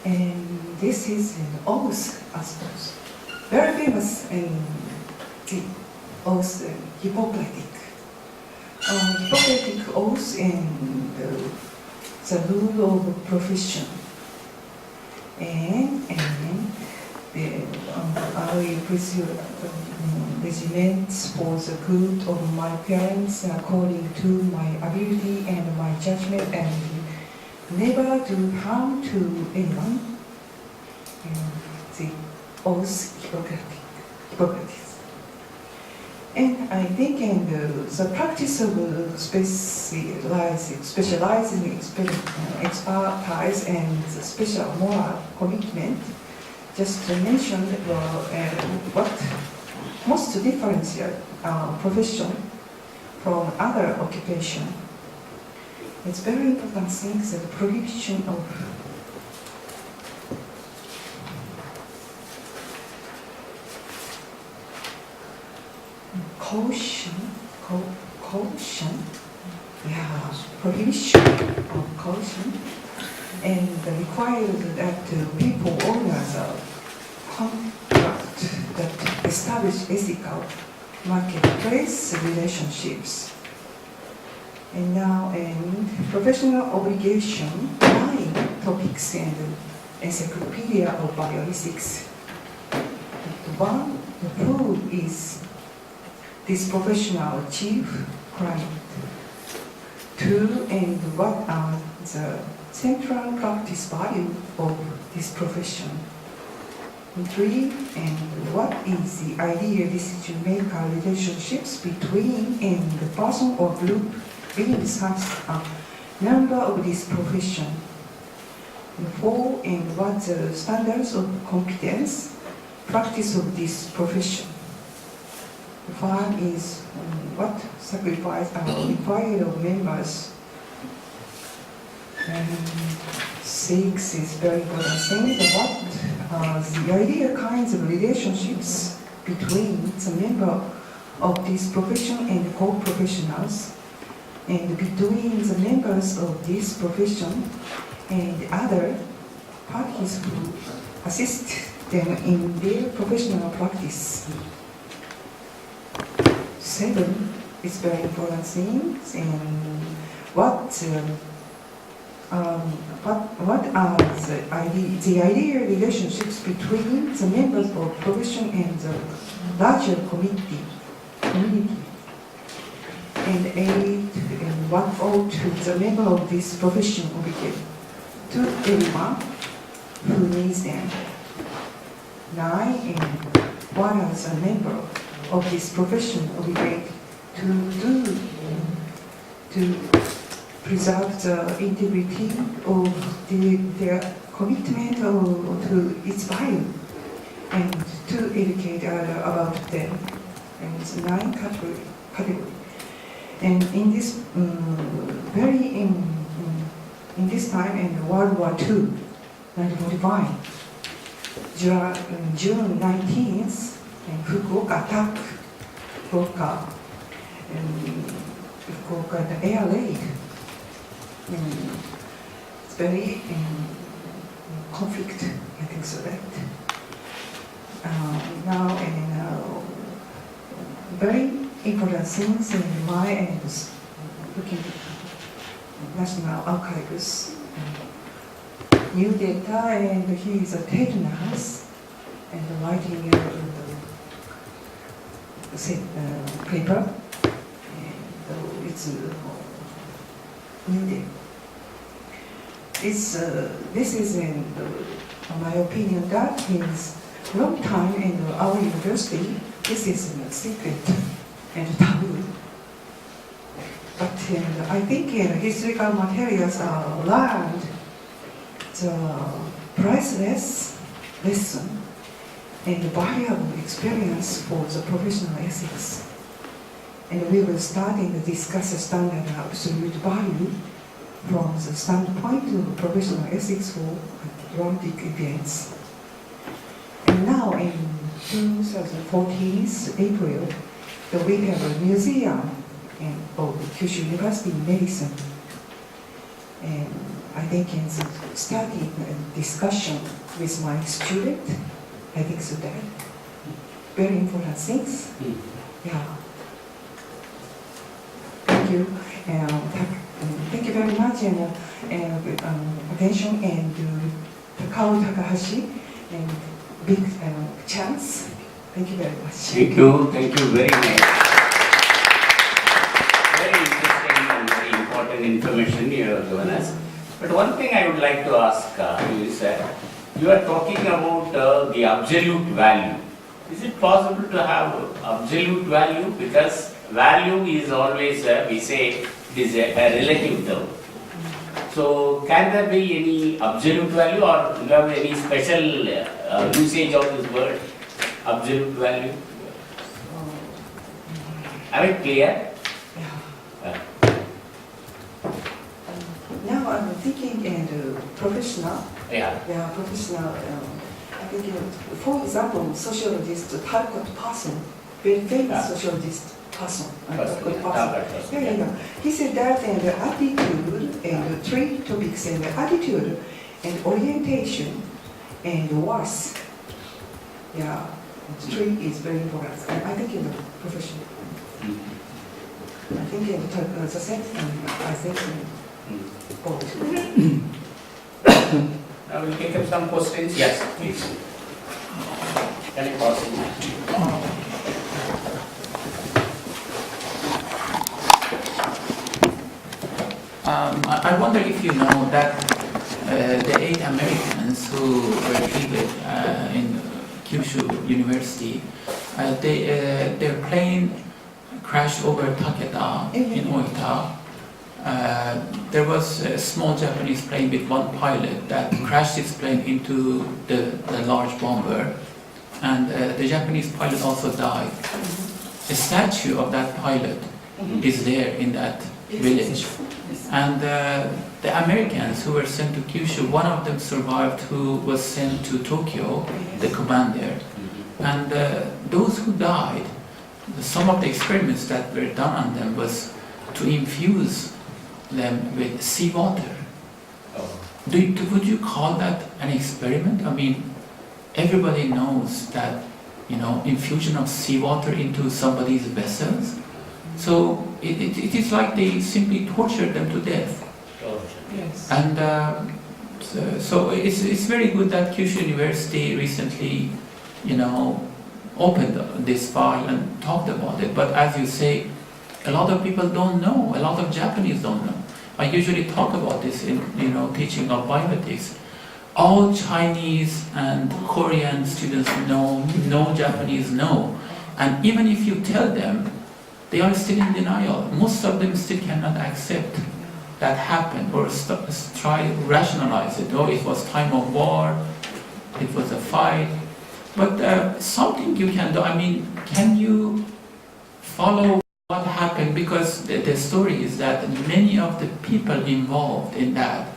And this is an oath, I suppose. Very famous in the oath, Hippocratic. Hippocratic oath and the rule of profession. And I will pursue regiments for the good of my parents according to my ability and my judgment, and never to harm to anyone. The oath Hippocrates. And I think the practice of specializing expertise and the special moral commitment, just to mention what most differentiate profession from other occupation. It's very important thing, the prohibition of caution, prohibition of caution, and required that people owners contract that establish ethical marketplace relationships. And now, professional obligation, 9 topics and encyclopedia of bioethics. one, who is this professional chief client? Two, and what are the central practice value of this profession? And three, and what is the ideal decision-maker relationships between and the person or group being such a member of this profession? And four, and what the standards of competence, practice of this profession? Five is what sacrifice are required of members. And six is very important thing. What are the ideal kinds of relationships between the member of this profession and the co-professionals, and between the members of this profession and other parties who assist them in their professional practice. Seven is very important things, and what are the ideal relationships between the members of profession and the larger community. And eight, and what ought the member of this profession obligate to everyone who needs them. Nine, and what are the member of this profession obligate to do to preserve the integrity of their commitment to its value, and to educate others about them. And it's 9 category. And in this in this time in World War II, 1945, June 19th, and Fukuoka attack Fukuoka, and Fukuoka the air raid. It's very conflict, I think so, right? Now, and very important things in my end, looking at National Archives, new data, and he is a TED nurse, and writing the paper, and it's new data. This is, in my opinion, that means long time in our university, this is a secret and taboo. But I think historical materials are learned the priceless lesson and valuable experience for the professional ethics. And we will start and discuss the standard and absolute value from the standpoint of professional ethics for dramatic events. And now in 2014, April, we have a museum of Kyushu University Medicine. And I think in starting a discussion with my student, I think so that very important things. Yeah. Thank you. Thank you very much and attention, and Takao Takahashi, and big chance. Thank you very much. Thank you very much. Very interesting and very important information you have given us. But one thing I would like to ask you is you are talking about the absolute value. Is it possible to have absolute value? Because value is always, we say, it is a relative term. So can there be any absolute value, or do you have any special usage of this word, absolute value? Am I clear? Now I'm thinking professional. Yeah. Yeah, professional. I think, for example, sociologist Talcott Parson, very famous sociologist Parson. Yeah. He said that and attitude and 3 topics, and attitude and orientation and worth. Yeah, 3 is very important. I think in the profession. I think in the same thing. I think both. Now we'll take up some questions. Yes, please. Can I pause it? I wonder if you know that the 8 Americans who were treated in Kyushu University, their plane crashed over Takeda in Oita. There was a small Japanese plane with one pilot that crashed its plane into the large bomber, and the Japanese pilot also died. A statue of that pilot is there in that village. And the Americans who were sent to Kyushu, one of them survived who was sent to Tokyo, the commander. And those who died, some of the experiments that were done on them was to infuse them with seawater. Would you call that an experiment? I mean, everybody knows that, infusion of seawater into somebody's vessels. So it is like they simply tortured them to death. Yes. And so it's very good that Kyushu University recently, opened this file and talked about it. But as you say, a lot of people don't know. A lot of Japanese don't know. I usually talk about this in teaching of bioethics. All Chinese and Korean students know, no Japanese know. And even if you tell them, they are still in denial. Most of them still cannot accept that happened or try to rationalize it. Oh, it was time of war, it was a fight. But something you can do, I mean, can you follow what happened? Because the story is that many of the people involved in that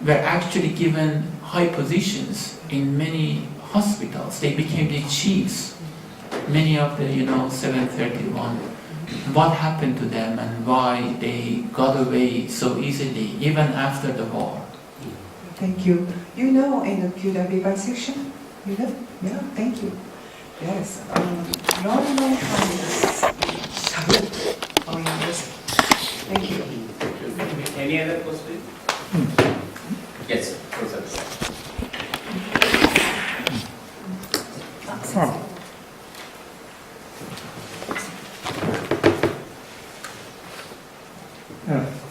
were actually given high positions in many hospitals. They became the chiefs. Many of the, 731. What happened to them and why they got away so easily, even after the war? Thank you. In the QW bisection? You know? Yeah, thank you. Yes. Normal hands. Thank you. Any other question? Yes, sir.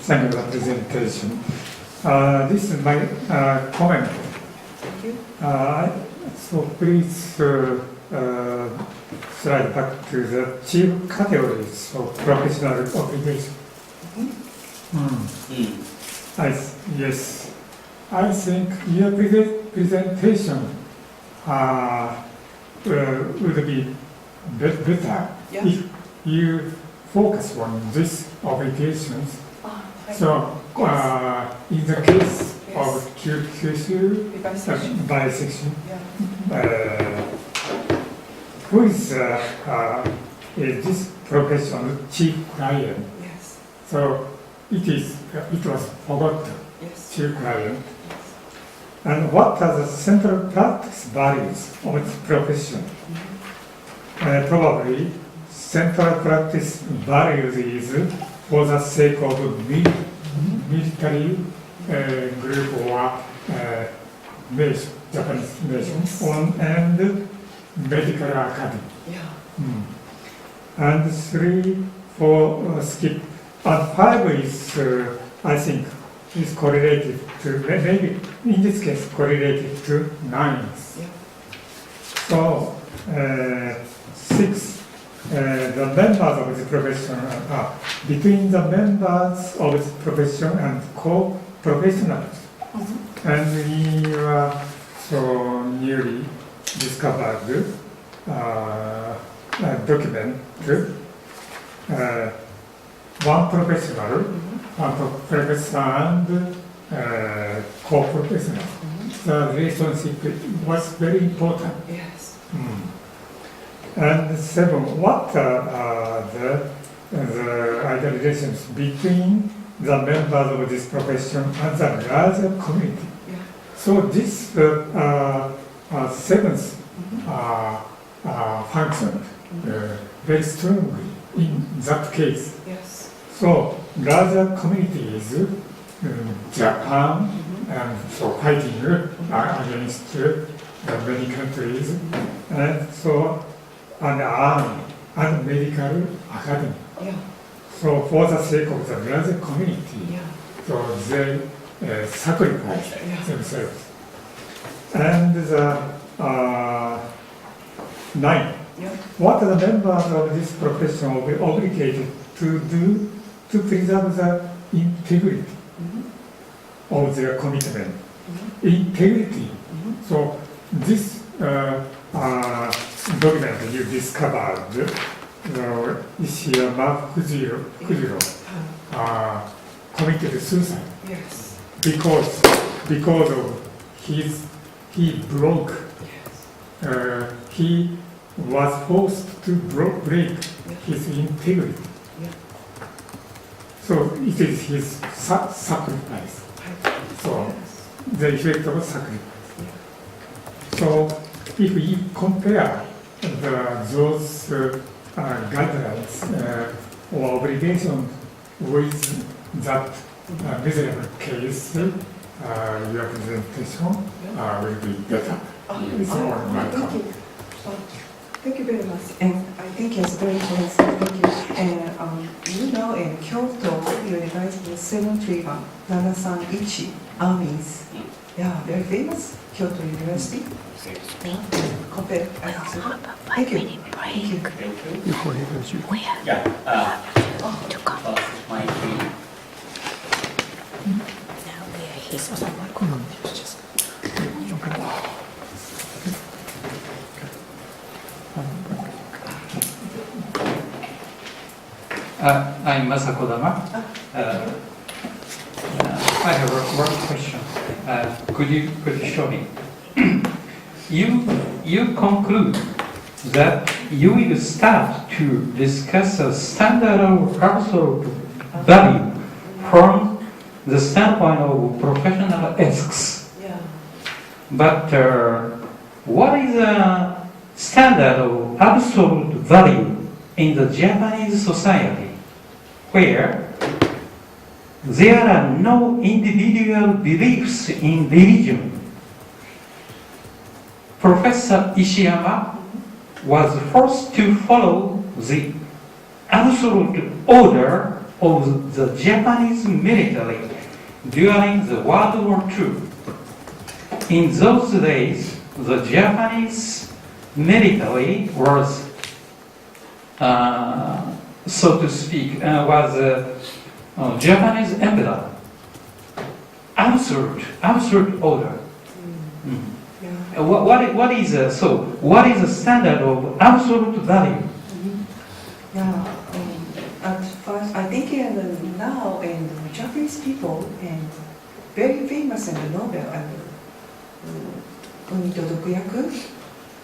Thank you for the presentation. This is my comment. Thank you. So please slide back to the chief categories of professional obligation. Yes, I think your presentation would be better if you focus on these obligations. So, in the case of Kyushu bisection, who is this professional chief client? Yes. So it was forgotten, Yes. chief client. And what are the central practice values of this profession? Probably central practice values is for the sake of military group or nation, Japanese nation, and medical academy. Yeah. And 3, 4 skip. And 5 is, I think, is correlated to, maybe in this case, correlated to 9s. Yeah. So, 6, the members of the profession between the members of the profession and co-professionals. And we were so newly discovered document, one professional, one professor and co-professional. The relationship was very important. Yes. And 7, what are the ideal relations between the members of this profession and the larger community? Yeah. So this 7th functioned very strongly in that case. Yes. So larger communities, Japan, and so fighting against many countries, and so an army and medical academy. Yeah, So for the sake of the larger community, yeah, so they sacrifice yeah. themselves. And the nine, Yeah. what are the members of this profession will be obligated to do to preserve the integrity of their commitment? Integrity. So this document you discovered, Ishiyama Fujiro committed suicide Yes, because of he broke. yes, He was forced to break his integrity. Yeah. So it is his sacrifice. So the effect of sacrifice. So if we compare those guidelines or obligations with that miserable case, your presentation will be better. It's all my thank comment. you. Thank you very much. And I think it's very interesting. Thank you. And you know, in Kyoto University, 731, Nanasan Ichi armies. Yeah, very famous. Kyoto University. Yeah. Compare. I think so. Thank you. Thank you. Yeah. Might be. I'm Masako Dama. I have one question. Could you show me? You conclude that you will start to discuss a standard of absolute value from the standpoint of professional ethics. Yeah. But what is a standard of absolute value in the Japanese society, where there are no individual beliefs in religion? Professor Ishiyama was forced to follow the absolute order of the Japanese military during the World War II. In those days, the Japanese military was, so to speak, Japanese emperor. Absolute order. Yeah. What is the standard of absolute value? Yeah, at first, I think now Japanese people and very famous in the Nobel and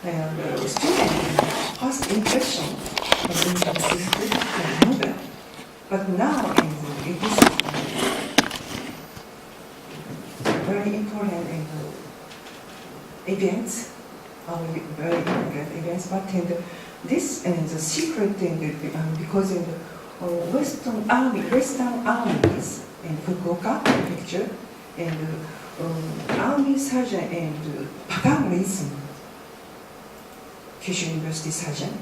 and student first impression of Nobel. But now it is very important events, very important events, but this is a secret thing because in the Western armies in Fukuoka prefecture and army sergeant and paternalism, Kyushu University sergeant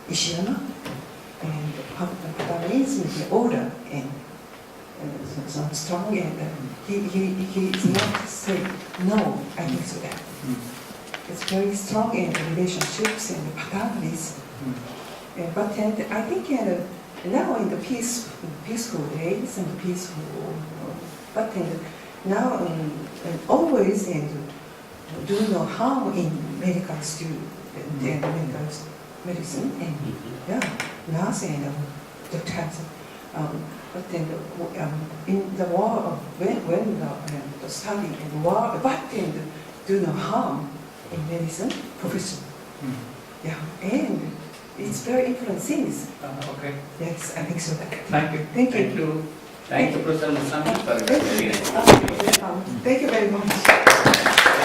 Ishiyama, and paternalism is the order and so strong and he is not say no. I think so that. It's very strong in relationships and paternalism. But I think now in the peaceful days and peaceful, but now always do no harm in medical student and medical medicine and nurse and doctors. But in the war, when the study in war, but do no harm in medicine profession. Yeah, and it's very important things. Okay. Yes, I think so. Thank you. Thank you. Thank you, Professor Musami, for Thank very you. nice. Thank you very much.